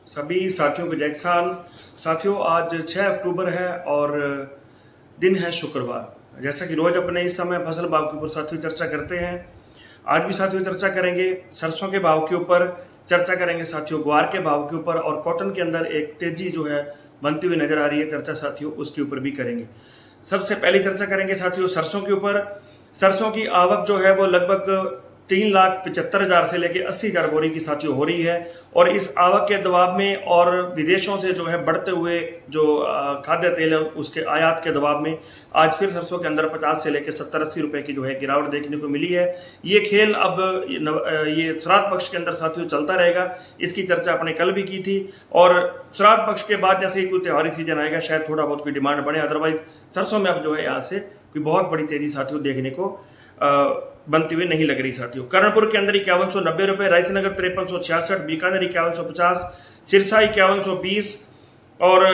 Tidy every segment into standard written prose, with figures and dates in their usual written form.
सभी साथियों को जय किसान। साथियों, आज 6 अक्टूबर है और दिन है शुक्रवार। जैसा कि रोज अपने इस समय फसल भाव के ऊपर साथियों चर्चा करते हैं, आज भी साथियों चर्चा करेंगे सरसों के भाव के ऊपर, चर्चा करेंगे साथियों ग्वार के भाव के ऊपर, और कॉटन के अंदर एक तेजी जो है बनती हुई नजर आ रही है, चर्चा साथियों उसके ऊपर भी करेंगे। सबसे पहले चर्चा करेंगे साथियों सरसों के ऊपर। सरसों की आवक जो है वो लगभग 3,75,000 से लेकर 80,000 बोरी की साथियों हो रही है, और इस आवक के दबाव में और विदेशों से जो है बढ़ते हुए जो खाद्य तेल है उसके आयात के दबाव में आज फिर सरसों के अंदर 50 से लेकर 70-80 रुपए की जो है गिरावट देखने को मिली है। ये खेल अब ये श्राद्ध पक्ष के अंदर साथियों चलता रहेगा, इसकी चर्चा आपने कल भी की थी। और श्राद्ध पक्ष के बाद जैसे ही कोई त्योहारी सीजन आएगा शायद थोड़ा बहुत कोई डिमांड बढ़े, अदरवाइज सरसों में अब जो है यहाँ से कोई बहुत बड़ी तेजी साथियों देखने को बनती हुई नहीं लग रही साथियों। कर्णपुर के अंदर 5190 रुपए, रायसेनगर 5366, बीकानेर 5150, सिरसा 5120 और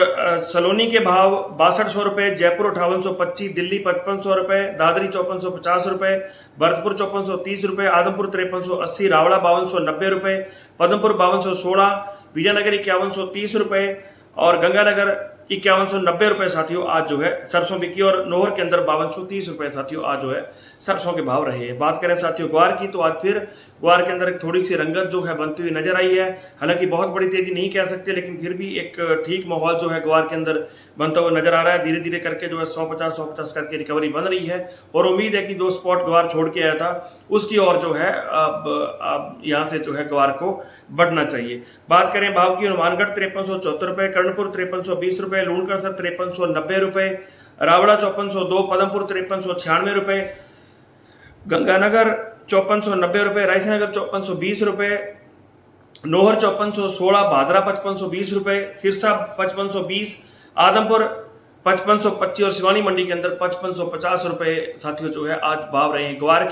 सलोनी के भाव 6200 रुपए, जयपुर 5825, दिल्ली 5500 रुपए, दादरी 5450 रुपए, भरतपुर 5430 रुपए, आदमपुर 5380, रावड़ा 5290 रुपए, पद्मपुर 5216, विजयनगर 5130 रुपए और गंगानगर 5190 रुपए साथियों आज जो है सरसों बिकी, और नोहर के अंदर 5230 रुपए साथियों आज जो है सरसों के भाव रहे हैं। बात करें साथियों ग्वार की, तो आज फिर ग्वार के अंदर एक थोड़ी सी रंगत जो है बनती हुई नजर आई है। हालांकि बहुत बड़ी तेजी नहीं कह सकते, लेकिन फिर भी एक ठीक माहौल जो है ग्वार के अंदर बनता हुआ नजर आ रहा है। धीरे धीरे करके जो है 150 करके रिकवरी बन रही है, और उम्मीद है कि जो स्पॉट ग्वार छोड़ के आया था उसकी ओर जो है अब यहाँ से जो है ग्वार को बढ़ना चाहिए। बात करें भाव की, हनुमानगढ़ 5374 रुपए, कर्णपुर 5320 रुपए, लूणकरसर 5390 रुपए, रावड़ा 5402, पदमपुर 5396 रुपए, गंगानगर 5490 रुपए, रायसेनगर 5420 रुपए, नोहर 5416, भादरा 5520 रुपए, सिरसा 5520, आदमपुर 5525 और सिवानी मंडी के अंदर 5550 रुपए साथियों जो है आज भाव रहे हैं ग्वार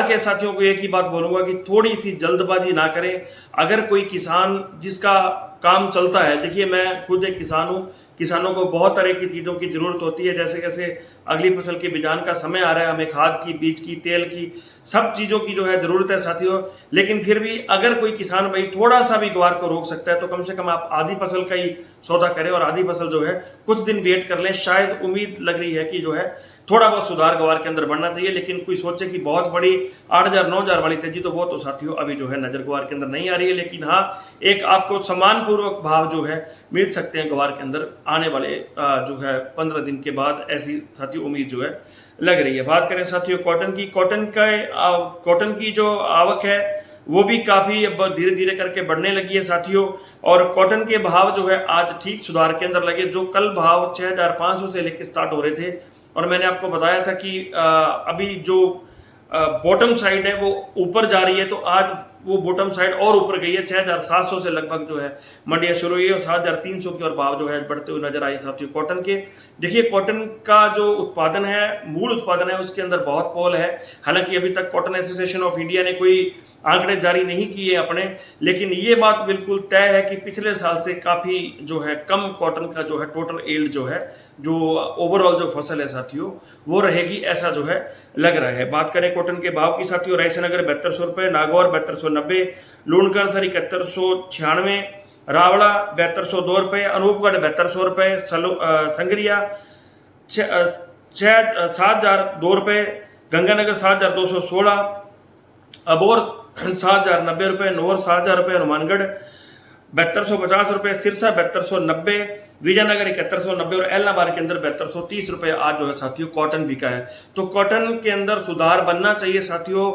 के साथियों को एक ही बात बोलूंगा कि थोड़ी सी जल्दबाजी ना करें। अगर कोई किसान जिसका काम चलता है, देखिए मैं खुद एक किसान हूं, किसानों को बहुत तरह की चीज़ों की ज़रूरत होती है, जैसे जैसे अगली फसल के बिजान का समय आ रहा है, हमें खाद की, बीज की, तेल की, सब चीज़ों की जो है ज़रूरत है साथियों। लेकिन फिर भी अगर कोई किसान भाई थोड़ा सा भी ग्वार को रोक सकता है तो कम से कम आप आधी फसल का ही सौदा करें, और आधी फसल जो है कुछ दिन वेट कर लें। शायद उम्मीद लग रही है कि जो है थोड़ा बहुत सुधार ग्वार के अंदर बढ़ना चाहिए, लेकिन कोई सोचे कि बहुत बड़ी 8,000-9,000 वाली तेजी, तो वो तो साथियों अभी जो है नजर ग्वार के अंदर नहीं आ रही है। लेकिन हाँ, एक आपको सम्मानपूर्वक भाव जो है मिल सकते हैं ग्वार के अंदर आने वाले जो है 15 दिन के बाद, ऐसी साथियों उम्मीद जो है लग रही है। बात करें साथियों कॉटन की, कॉटन की जो आवक है वो भी काफी अब धीरे धीरे करके बढ़ने लगी है साथियों, और कॉटन के भाव जो है आज ठीक सुधार के अंदर लगे। जो कल भाव 6,500 से लेकर स्टार्ट हो रहे थे, और मैंने आपको बताया था कि अभी जो बॉटम साइड है वो ऊपर जा रही है, तो आज वो बॉटम साइड और ऊपर गई है। 6,700 से लगभग जो है मंडियां शुरू हुई है, और 7,300 की और भाव जो है बढ़ते हुए नजर आए साथियों कॉटन के। देखिए कॉटन का जो उत्पादन है, मूल उत्पादन है, उसके अंदर बहुत पोल है। हालांकि अभी तक कॉटन एसोसिएशन ऑफ इंडिया ने कोई आंकड़े जारी नहीं किए अपने, लेकिन ये बात बिल्कुल तय है कि पिछले साल से काफी जो है कम कॉटन का जो है टोटल यील्ड जो है, जो ओवरऑल जो फसल है साथियों वो रहेगी, ऐसा जो है लग रहा है। बात करें कॉटन के भाव की साथियों, रायसेनगर 7200 रुपए, नागौर 7290, लूणकरसर 7196, रावड़ा 7202 रुपए, अनूपगढ़ 7200 रुपए, संगरिया 7,002 रुपए, गंगानगर 7,216, अबोर 7,090 रुपए, नोहर 7,000 रुपए, हनुमानगढ़ 7250 रुपए, सिरसा 7290, विजयनगर 7190 और एलनाबाद के अंदर 7230 रुपए आज जो है साथियों कॉटन बिका है। तो कॉटन के अंदर सुधार बनना चाहिए साथियों।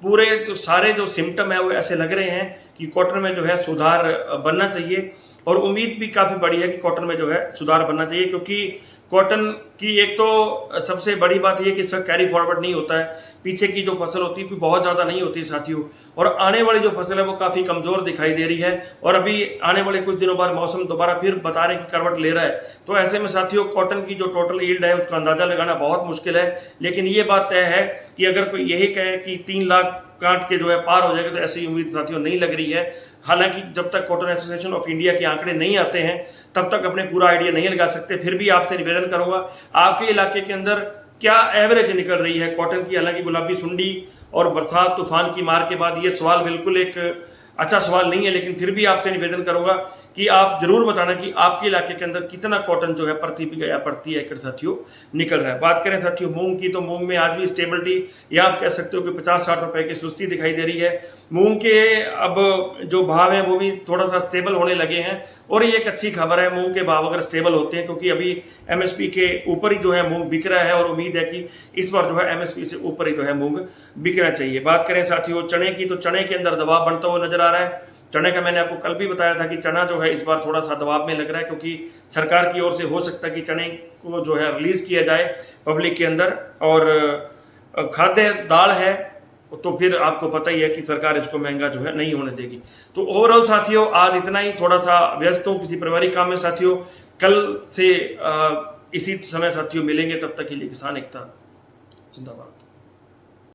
पूरे जो सारे जो सिम्टम है वो ऐसे लग रहे हैं कि कॉटन में जो है सुधार बनना चाहिए, और उम्मीद भी काफी बड़ी है कि कॉटन में जो है सुधार बनना चाहिए, क्योंकि कॉटन की एक तो सबसे बड़ी बात यह कि इसका कैरी फॉरवर्ड नहीं होता है। पीछे की जो फसल होती है कोई बहुत ज़्यादा नहीं होती साथियों, और आने वाली जो फसल है वो काफ़ी कमज़ोर दिखाई दे रही है, और अभी आने वाले कुछ दिनों बाद मौसम दोबारा फिर बताने की करवट ले रहा है। तो ऐसे में साथियों कॉटन की जो टोटल यील्ड है उसका अंदाज़ा लगाना बहुत मुश्किल है। लेकिन ये बात तय है कि अगर कोई यही कहे कि 3 लाख काट के जो है पार हो जाएगा, तो ऐसी उम्मीद साथियों नहीं लग रही है। हालांकि जब तक कॉटन एसोसिएशन ऑफ इंडिया के आंकड़े नहीं आते हैं तब तक अपने पूरा आइडिया नहीं लगा सकते। फिर भी आपसे निवेदन करूंगा, आपके इलाके के अंदर क्या एवरेज निकल रही है कॉटन की? हालांकि गुलाबी सुंडी और बरसात तूफान की मार के बाद ये सवाल बिल्कुल एक अच्छा सवाल नहीं है, लेकिन फिर भी आपसे निवेदन करूंगा कि आप जरूर बताना कि आपके इलाके के अंदर कितना कॉटन जो है प्रति बीघा या प्रति एकड़ साथियों निकल रहा है। बात करें साथियों मूंग की, तो मूंग में आज भी स्टेबिलिटी या आप कह सकते हो कि 50-60 रुपए की सुस्ती दिखाई दे रही है। मूंग के अब जो भाव हैं वो भी थोड़ा सा स्टेबल होने लगे हैं, और ये एक अच्छी खबर है मूंग के भाव अगर स्टेबल होते हैं, क्योंकि अभी एमएसपी के ऊपर ही जो है मूंग बिक रहा है, और उम्मीद है कि इस बार जो है एमएसपी से ऊपर ही जो है मूंग बिकना चाहिए। बात करें साथियों चने की, तो चने के अंदर दबाव बनता हुआ नजर आ रहा है। चने का मैंने आपको कल भी बताया था कि चना जो है इस बार थोड़ा सा दबाव में लग रहा है, क्योंकि सरकार की ओर से हो सकता है कि चने को जो है रिलीज किया जाए पब्लिक के अंदर, और खाद्य दाल है तो फिर आपको पता ही है कि सरकार इसको महंगा जो है नहीं होने देगी। तो ओवरऑल साथियों आज इतना ही, थोड़ा सा व्यस्त हूँ किसी पारिवारिक काम में साथियों। कल से इसी समय साथियों मिलेंगे, तब तक के लिए किसान एकता जिंदाबाद।